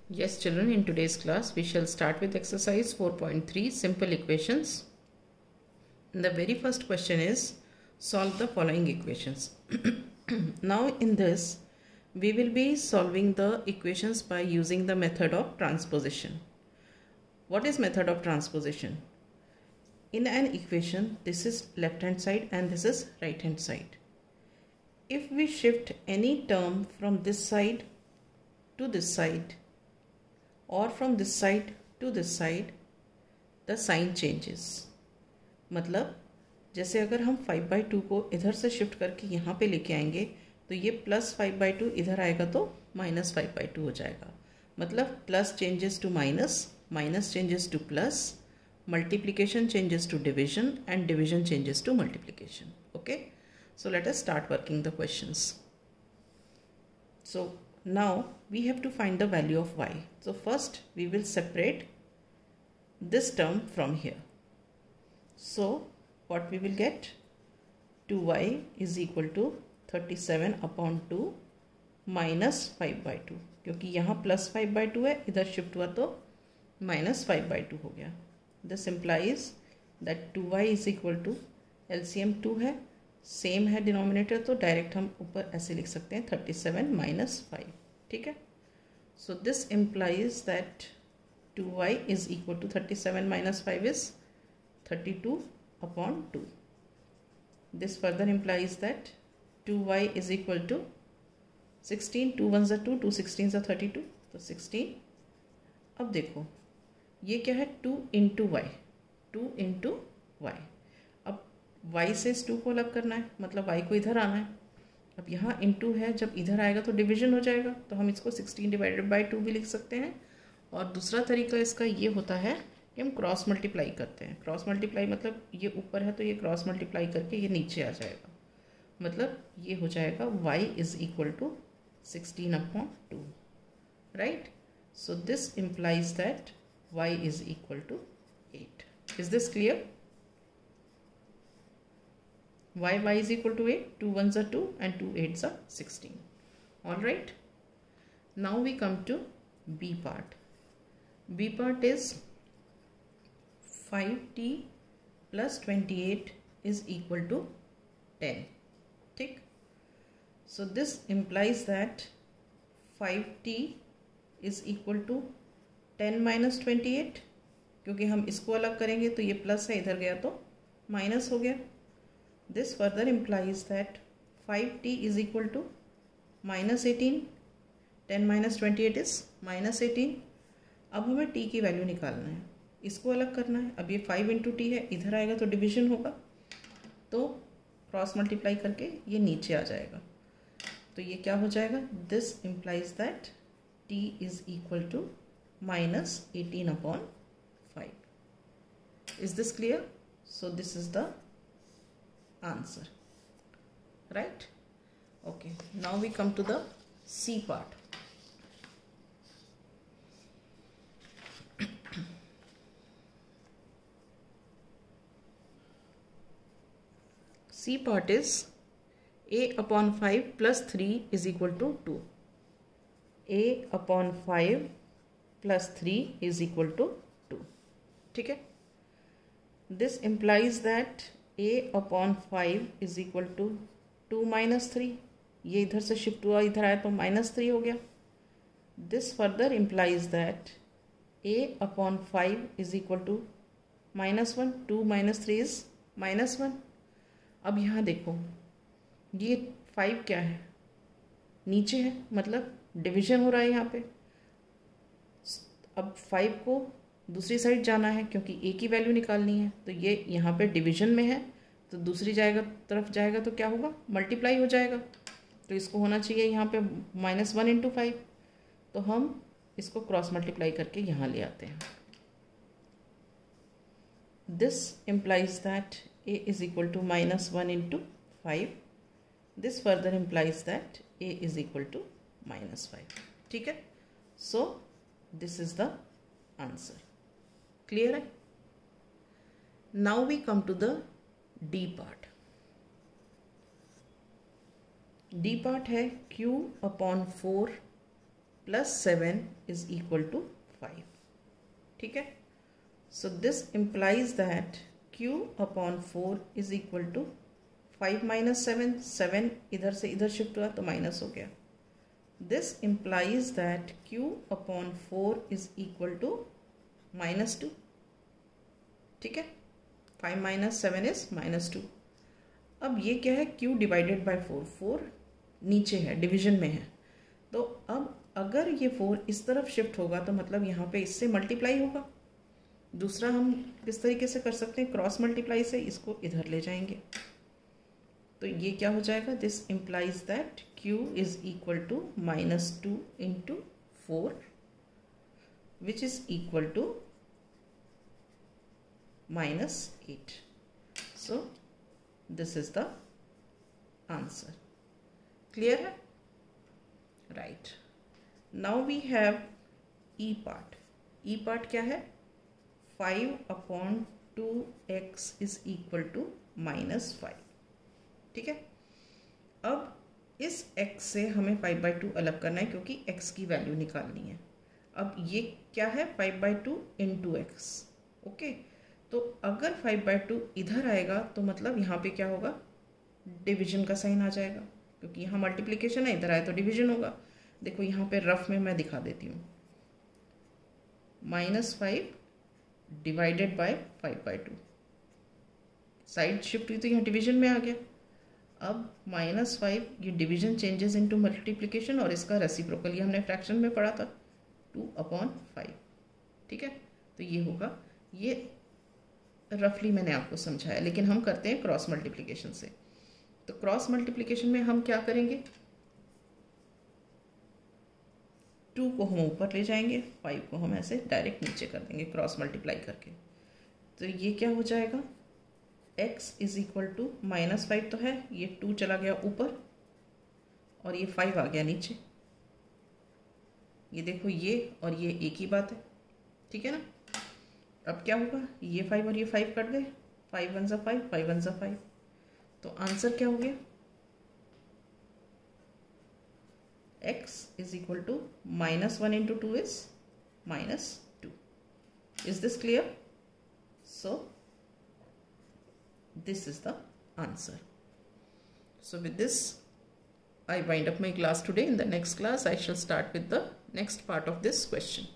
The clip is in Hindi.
Yes, children, in today's class, we shall start with exercise 4.3 simple equations. The very first question is solve the following equations. Now, in this, we will be solving the equations by using the method of transposition. What is method of transposition? In an equation, this is left hand side and this is right hand side. If we shift any term from this side to this side, और from this side to this side the sign changes. मतलब जैसे अगर हम 5/2 को इधर से शिफ्ट करके यहाँ पे लेके आएंगे तो ये +5/2 इधर आएगा तो -5/2 हो जाएगा. मतलब plus changes to minus, minus changes to plus, multiplication changes to division and division changes to multiplication. Okay, so let us start working the questions. So now we have to find the value of y. So first we will separate this term from here. So what we will get? 2y is equal to 37/2 minus 5/2. क्योंकि यहाँ +5/2 है, इधर शिफ्ट हुआ तो -5/2 हो गया. This implies that 2y is equal to LCM 2 है, सेम है डिनोमिनेटर, तो डायरेक्ट हम ऊपर ऐसे लिख सकते हैं 37 - 5. ठीक है. So this implies that 2y is equal to 37 - 5 is 32/2. This further implies that 2y is equal to 16. 2 1s are 2, 2 16s are 32, तो 16. अब देखो ये क्या है, 2 × y, 2 × y. y से इस 2 को अलग करना है, मतलब y को इधर आना है. अब यहाँ इंटू है, जब इधर आएगा तो डिवीजन हो जाएगा, तो हम इसको 16/2 भी लिख सकते हैं. और दूसरा तरीका इसका ये होता है कि हम क्रॉस मल्टीप्लाई करते हैं. क्रॉस मल्टीप्लाई मतलब ये ऊपर है तो ये क्रॉस मल्टीप्लाई करके ये नीचे आ जाएगा. मतलब ये हो जाएगा y is equal to 16/2. Right. So this implies that y is equal to 8. Is this clear? y is equal to 8. 2 1s are 2 and 2 8s are 16. All right. Now we come to b part. B part is 5t plus 28 is equal to 10. ठीक. So this implies that 5t is equal to 10 minus 28. क्योंकि हम इसको अलग करेंगे तो ये प्लस है, इधर गया तो माइनस हो गया. This further implies that 5t is equal to -18. 10 minus 28 is -18. अब हमें t की वैल्यू निकालना है, इसको अलग करना है. अब ये 5 × t है, इधर आएगा तो डिवीजन होगा, तो क्रॉस मल्टीप्लाई करके ये नीचे आ जाएगा. तो ये क्या हो जाएगा? This implies that t is equal to -18/5. Is this clear? So this is the answer. Right. Okay, now we come to the C part. C part is a/5 plus 3 is equal to 2. a/5 plus 3 is equal to 2. ठीक है. This implies that a/5 is equal to 2 - 3. ये इधर से शिफ्ट हुआ, इधर आया तो -3 हो गया. This further implies that a/5 is equal to -1. 2 - 3 is -1. अब यहाँ देखो ये 5 क्या है, नीचे है, मतलब डिवीजन हो रहा है यहाँ पे. अब 5 को दूसरी साइड जाना है क्योंकि a की वैल्यू निकालनी है, तो ये यहाँ पे डिवीजन में है, तो दूसरी तरफ जाएगा तो क्या होगा, मल्टीप्लाई हो जाएगा. तो इसको होना चाहिए यहाँ पे -1 × 5, तो हम इसको क्रॉस मल्टीप्लाई करके यहाँ ले आते हैं. This implies that a is equal to -1 × 5. This further implies that a is equal to -5. ठीक है. So this is the answer. Clear है? Now we come to the D part. D part है Q/4 plus 7 is equal to 5. ठीक है. So this implies that q upon 4 is equal to 5 minus 7. 7 इधर से इधर शिफ्ट हुआ तो माइनस हो गया. This implies that q upon 4 is equal to -2. ठीक है. 5 माइनस 7 इज -2. अब ये क्या है, q डिवाइडेड बाय 4. 4 नीचे है, डिवीजन में है. तो अब अगर ये 4 इस तरफ शिफ्ट होगा तो मतलब यहाँ पे इससे मल्टीप्लाई होगा. दूसरा हम किस तरीके से कर सकते हैं, क्रॉस मल्टीप्लाई से इसको इधर ले जाएंगे. तो ये क्या हो जाएगा, this implies that q is equal to -2 into 4 which is equal to -8. So this is the answer. Clear है? Right. Now we have E part. E part क्या है, 5 upon 2x is equal to -5. ठीक है. अब इस x से हमें 5/2 अलग करना है क्योंकि x की वैल्यू निकालनी है. अब ये क्या है, 5/2 इंटू एक्स. ओके. तो अगर 5/2 इधर आएगा तो मतलब यहाँ पे क्या होगा, डिवीजन का साइन आ जाएगा क्योंकि यहाँ मल्टीप्लिकेशन है, इधर आए तो डिवीजन होगा. देखो यहाँ पे रफ में मैं दिखा देती हूँ. -5 डिवाइडेड बाय 5/2. साइड शिफ्ट हुई तो यहाँ डिवीजन में आ गया. अब -5 ये डिवीजन चेंजेस इनटू मल्टीप्लिकेशन और इसका रेसिप्रोकल, ये हमने फ्रैक्शन में पढ़ा था, 2/5. ठीक है. तो ये होगा, ये रफली मैंने आपको समझाया, लेकिन हम करते हैं क्रॉस मल्टीप्लिकेशन से. तो क्रॉस मल्टीप्लिकेशन में हम क्या करेंगे, 2 को हम ऊपर ले जाएंगे, 5 को हम ऐसे डायरेक्ट नीचे कर देंगे क्रॉस मल्टीप्लाई करके. तो ये क्या हो जाएगा, x इज इक्वल टू -5 तो है, ये 2 चला गया ऊपर और ये 5 आ गया नीचे. ये देखो ये और ये एक ही बात है. ठीक है ना. अब क्या होगा, ये 5 और ये 5 कट गए, 5 1 5, 5 1 5. तो आंसर क्या हो गया, x is equal to -1 into 2 is -2. Is this clear? So this is the answer. So with this I wind up my class today. In the next class I shall start with the next part of this question.